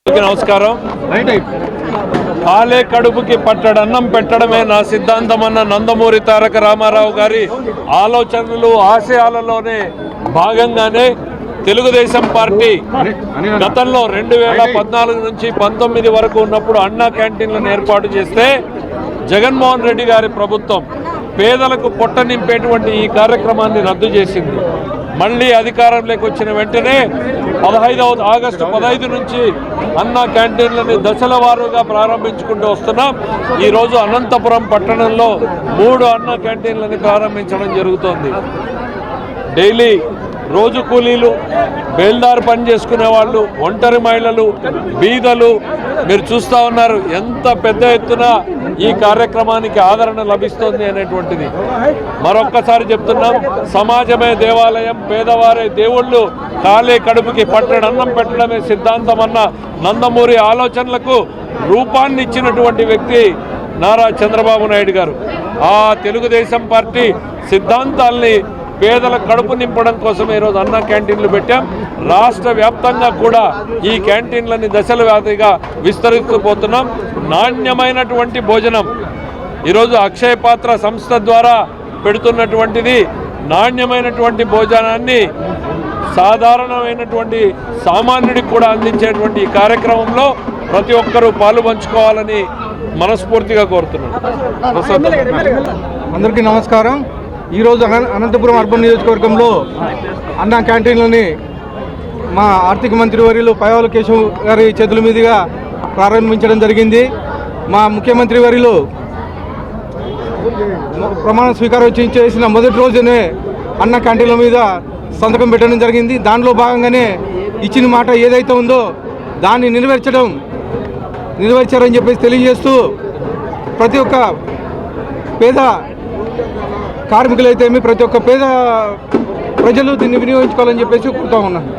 నమస్కారం. పాలే కడుపుకి పట్టడన్నం పెట్టడమే నా సిద్ధాంతమన్న నందమూరి తారక రామారావు గారి ఆలోచనలు ఆశయాలలోనే భాగంగానే తెలుగుదేశం పార్టీ గతంలో 2014 నుంచి 19 వరకు ఉన్నప్పుడు అన్నా క్యాంటీన్లను ఏర్పాటు చేస్తే జగన్మోహన్ రెడ్డి గారి ప్రభుత్వం పేదలకు పొట్ట నింపేటువంటి ఈ కార్యక్రమాన్ని రద్దు చేసింది. మళ్ళీ అధికారంలోకి వచ్చిన వెంటనే ఆగస్టు 15 నుంచి అన్నా క్యాంటీన్లని దశల వారీగా ప్రారంభించుకుంటూ వస్తున్నాం. ఈరోజు అనంతపురం పట్టణంలో 3 అన్నా క్యాంటీన్లని ప్రారంభించడం జరుగుతోంది. డైలీ రోజు కూలీలు, బేల్దారు పని చేసుకునే వాళ్ళు, ఒంటరి మహిళలు, బీదలు మీరు చూస్తూ ఉన్నారు ఎంత పెద్ద ఎత్తున ఈ కార్యక్రమానికి ఆదరణ లభిస్తుంది అనేటువంటిది. మరొక్కసారి చెప్తున్నాం, సమాజమే దేవాలయం, పేదవారే దేవుళ్ళు, కాలే కడుపుకి పట్టడన్నం పెట్టడమే సిద్ధాంతం అన్న నందమూరి ఆలోచనలకు రూపాన్ని ఇచ్చినటువంటి వ్యక్తి నారా చంద్రబాబు నాయుడు గారు. ఆ తెలుగుదేశం పార్టీ సిద్ధాంతాల్ని పేదల కడుపు నింపడం కోసం ఈరోజు అన్నా క్యాంటీన్లు పెట్టాం. రాష్ట్ర వ్యాప్తంగా కూడా ఈ క్యాంటీన్లని దశల వారీగా విస్తరిస్తుపోతున్నాం. నాణ్యమైనటువంటి భోజనం ఈరోజు అక్షయ పాత్ర సంస్థ ద్వారా పెడుతున్నటువంటిది. నాణ్యమైనటువంటి భోజనాన్ని సాధారణమైనటువంటి సామాన్యుడికి కూడా అందించేటువంటి ఈ కార్యక్రమంలో ప్రతి ఒక్కరూ పాలు పంచుకోవాలని మనస్ఫూర్తిగా కోరుతున్నాను. అందరికీ నమస్కారం. ఈరోజు అనంతపురం అర్బన్ నియోజకవర్గంలో అన్నా క్యాంటీన్లని మా ఆర్థిక మంత్రి వర్యులు పైవాల కేశవ్ గారి చేతుల మీదుగా ప్రారంభించడం జరిగింది. మా ముఖ్యమంత్రి వర్యులు ప్రమాణ స్వీకారం చేసిన మొదటి రోజునే అన్నా క్యాంటీన్ల మీద సంతకం పెట్టడం జరిగింది. దానిలో భాగంగానే ఇచ్చిన మాట ఏదైతే ఉందో దాన్ని నెరవేర్చారని చెప్పేసి తెలియజేస్తూ ప్రతి ఒక్క పేద కార్మికులైతే ప్రతి ఒక్క పేద ప్రజలు దీన్ని వినియోగించుకోవాలని చెప్పేసి కోరుతా ఉన్నాను.